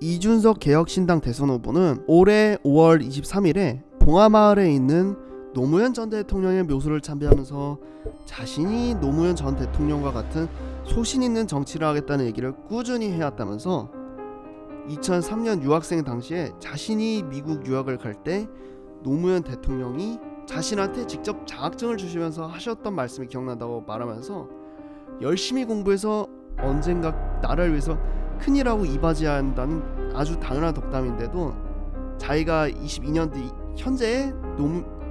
이준석 개혁신당 대선 후보는 올해 5월 23일에 봉하마을에 있는 노무현 전 대통령의 묘소를 참배하면서 자신이 노무현 전 대통령과 같은 소신 있는 정치를 하겠다는 얘기를 꾸준히 해왔다면서 2003년 유학생 당시에 자신이 미국 유학을 갈 때 노무현 대통령이 자신한테 직접 장학증을 주시면서 하셨던 말씀이 기억난다고 말하면서 열심히 공부해서 언젠가 나라를 위해서 큰일하고 이바지해야 한다는 아주 당연한 덕담인데도 자기가 22년 뒤 현재의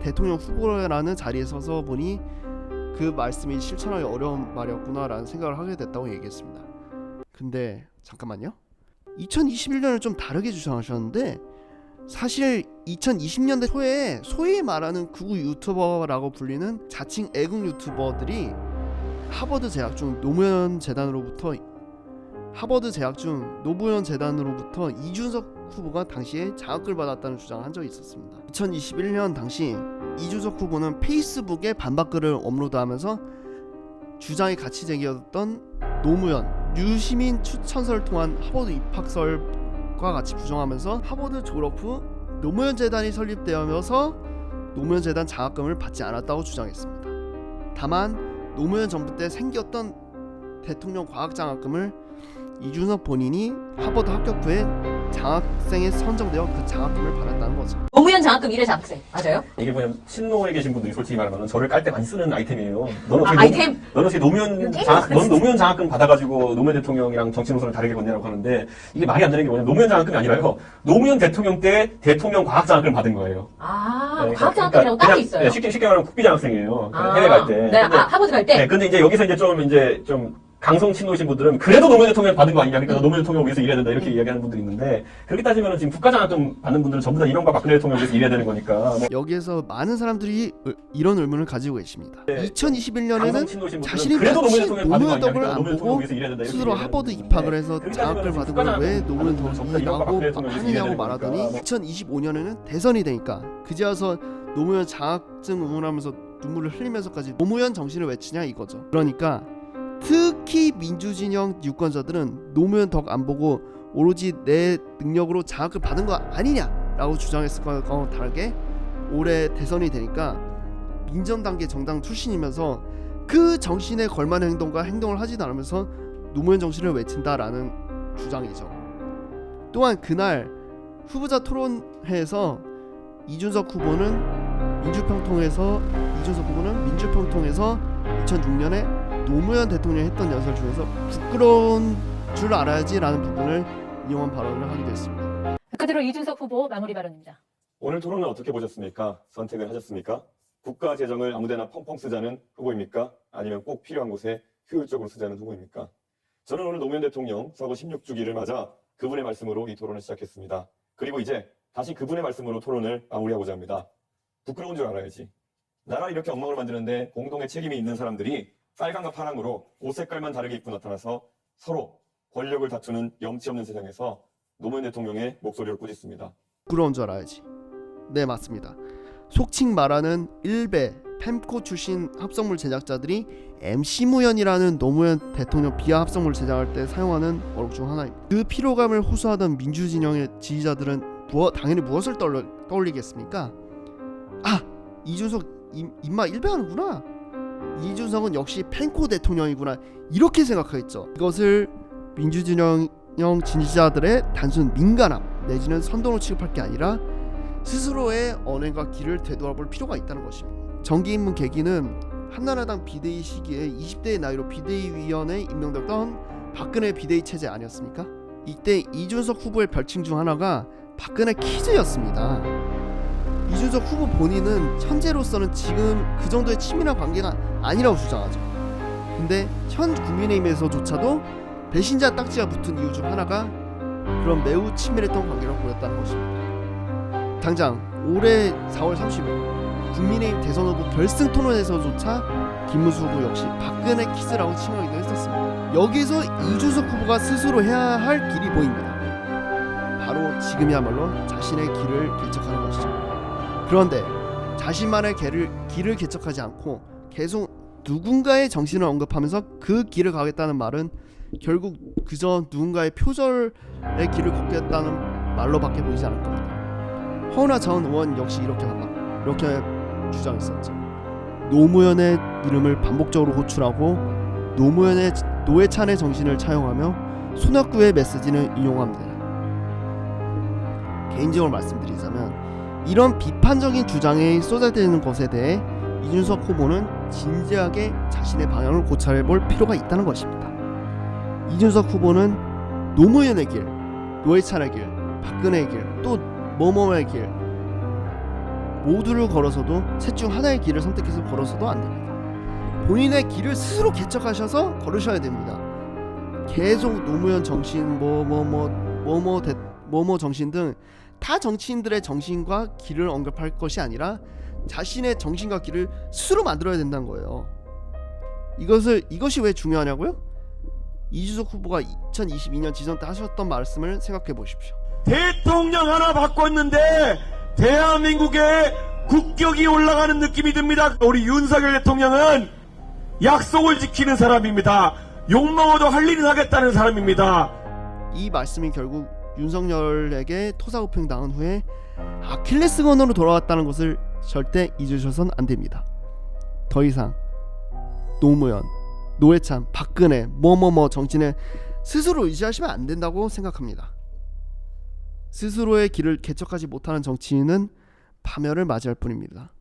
대통령 후보라는 자리에 서서 보니 그 말씀이 실천하기 어려운 말이었구나라는 생각을 하게 됐다고 얘기했습니다. 근데 잠깐만요. 2021년을 좀 다르게 주장하셨는데 사실 2020년대 초에 소위 말하는 극우 유튜버라고 불리는 자칭 애국 유튜버들이 하버드 재학 중 노무현 재단으로부터 이준석 후보가 당시에 장학금을 받았다는 주장을 한 적이 있었습니다. 2021년 당시 이준석 후보는 페이스북에 반박글을 업로드하면서 주장이 같이 제기했던 노무현 유시민 추천서를 통한 하버드 입학설과 같이 부정하면서 하버드 졸업 후 노무현 재단이 설립되면서 노무현 재단 장학금을 받지 않았다고 주장했습니다. 다만 노무현 정부 때 생겼던 대통령 과학 장학금을 이준석 본인이 하버드 합격 후에 장학생에 선정되어 그 장학금을 받았다는 거죠. 노무현 장학금 1회 장학생 맞아요? 이게 뭐냐면 신노에 계신 분들이 솔직히 말하면 저를 깔 때 많이 쓰는 아이템이에요. 너는 아이템? 너는 어떻게 노무현 장학금 받아가지고 노무현 대통령이랑 정치 노선을 다르게 걷냐라고 하는데 이게 말이 안 되는 게 뭐냐면 노무현 장학금이 아니라요. 노무현 대통령 때 대통령 과학 장학금을 받은 거예요. 네, 과학 장학금이라고 따로 있어요. 네, 쉽게 말하면 국비 장학생이에요. 해외 갈 때. 네, 하버드 갈 때. 네, 근데 이제 여기서 좀 강성 친노이신 분들은 그래도 노무현 대통령 받은 거 아니냐, 그러니까 노무현 대통령 위해서 일해야 된다 이렇게 이야기하는 분들이 있는데 그렇게 따지면 지금 국가장학금 받는 분들은 전부 다 이명박 박근혜 대통령 위해서 일해야 되는 거니까. 여기에서 많은 사람들이 이런 의문을 가지고 계십니다. 네. 2021년에는 자신이 마치 노무현 덕을 안 보고 스스로 하버드 입학을 해서 장학금을 받은 걸 왜 노무현 덕이 나고 하느냐고 말하더니 2025년에는 대선이 되니까 그제 와서 노무현 장학증 응원하면서 눈물을 흘리면서까지 노무현 정신을 외치냐 이거죠. 그러니까 특히 민주진영 유권자들은 노무현 덕 안 보고 오로지 내 능력으로 장학을 받은 거 아니냐라고 주장했을 거와 다르게 올해 대선이 되니까 민정단계 정당 출신이면서 그 정신에 걸맞는 행동을 하지도 않으면서 노무현 정신을 외친다라는 주장이죠. 또한 그날 후보자 토론회에서 이준석 후보는 민주평통에서 2006년에 노무현 대통령이 했던 연설 중에서 부끄러운 줄 알아야지라는 부분을 이용한 발언을 하기도 했습니다. 그대로 이준석 후보 마무리 발언입니다. 오늘 토론은 어떻게 보셨습니까? 선택을 하셨습니까? 국가 재정을 아무데나 펑펑 쓰자는 후보입니까? 아니면 꼭 필요한 곳에 효율적으로 쓰자는 후보입니까? 저는 오늘 노무현 대통령 서거 16주기를 맞아 그분의 말씀으로 이 토론을 시작했습니다. 그리고 이제 다시 그분의 말씀으로 토론을 마무리하고자 합니다. 부끄러운 줄 알아야지. 나라를 이렇게 엉망으로 만드는데 공동의 책임이 있는 사람들이 빨강과 파랑으로 옷 색깔만 다르게 입고 나타나서 서로 권력을 다투는 염치 없는 세상에서 노무현 대통령의 목소리를 꾸짖습니다. 부끄러운 줄 알아야지. 네, 맞습니다. 속칭 말하는 일베 펜코 출신 합성물 제작자들이 MC 무현이라는 노무현 대통령 비하 합성물 제작할 때 사용하는 어록 중 하나입니다. 그 피로감을 호소하던 민주진영의 지지자들은 당연히 무엇을 떠올리겠습니까? 이준석 입마 일배하는구나. 이준석은 역시 펜코 대통령이구나 이렇게 생각하겠죠. 이것을 민주진영 지지자들의 단순 민감함 내지는 선동으로 취급할 게 아니라 스스로의 언행과 길을 되돌아볼 필요가 있다는 것입니다. 정기 입문 계기는 한나라당 비대위 시기에 20대의 나이로 비대위원회에 임명됐던 박근혜 비대위 체제 아니었습니까? 이때 이준석 후보의 별칭 중 하나가 박근혜 키즈였습니다. 이준석 후보 본인은 현재로서는 지금 그 정도의 친밀한 관계가 아니라고 주장하죠. 근데 현 국민의힘에서조차도 배신자 딱지가 붙은 이유 중 하나가 그런 매우 친밀했던 관계라고 보였다는 것입니다. 당장 올해 4월 30일 국민의힘 대선 후보 결승 토론에서조차 김문수 후보 역시 박근혜 키스라고 칭하기도 했었습니다. 여기서 이준석 후보가 스스로 해야 할 길이 보입니다. 바로 지금이야말로 자신의 길을 개척하는 것이죠. 그런데 자신만의 길을 개척하지 않고 계속 누군가의 정신을 언급하면서 그 길을 가겠다는 말은 결국 그저 누군가의 표절의 길을 걷겠다는 말로밖에 보이지 않을 겁니다. 허은하 전 의원 역시 이렇게 주장했었죠. 노무현의 이름을 반복적으로 호출하고 노무현의 노회찬의 정신을 차용하며 손학규의 메시지는 인용합니다. 개인적으로 말씀드리자면 이런 비판적인 주장이 쏟아지는 것에 대해 이준석 후보는 진지하게 자신의 방향을 고찰해볼 필요가 있다는 것입니다. 이준석 후보는 노무현의 길, 노회찬의 길, 박근혜의 길, 또 뭐뭐의 길 모두를 걸어서도 셋 중 하나의 길을 선택해서 걸어서도 안 됩니다. 본인의 길을 스스로 개척하셔서 걸으셔야 됩니다. 계속 노무현 정신 뭐뭐 정신 등 타 정치인들의 정신과 길을 언급할 것이 아니라 자신의 정신과 길을 스스로 만들어야 된다는 거예요. 이것이 왜 중요하냐고요? 이준석 후보가 2022년 지선 때 하셨던 말씀을 생각해 보십시오. 대통령 하나 바꿨는데 대한민국의 국격이 올라가는 느낌이 듭니다. 우리 윤석열 대통령은 약속을 지키는 사람입니다. 욕먹어도 할 일은 하겠다는 사람입니다. 이 말씀이 결국 윤석열에게 토사구팽 당한 후에 아킬레스건으로 돌아왔다는 것을 절대 잊으셔선 안 됩니다. 더 이상 노무현, 노회찬, 박근혜, 뭐뭐뭐 정치는 스스로 의지하시면 안 된다고 생각합니다. 스스로의 길을 개척하지 못하는 정치인은 파멸을 맞이할 뿐입니다.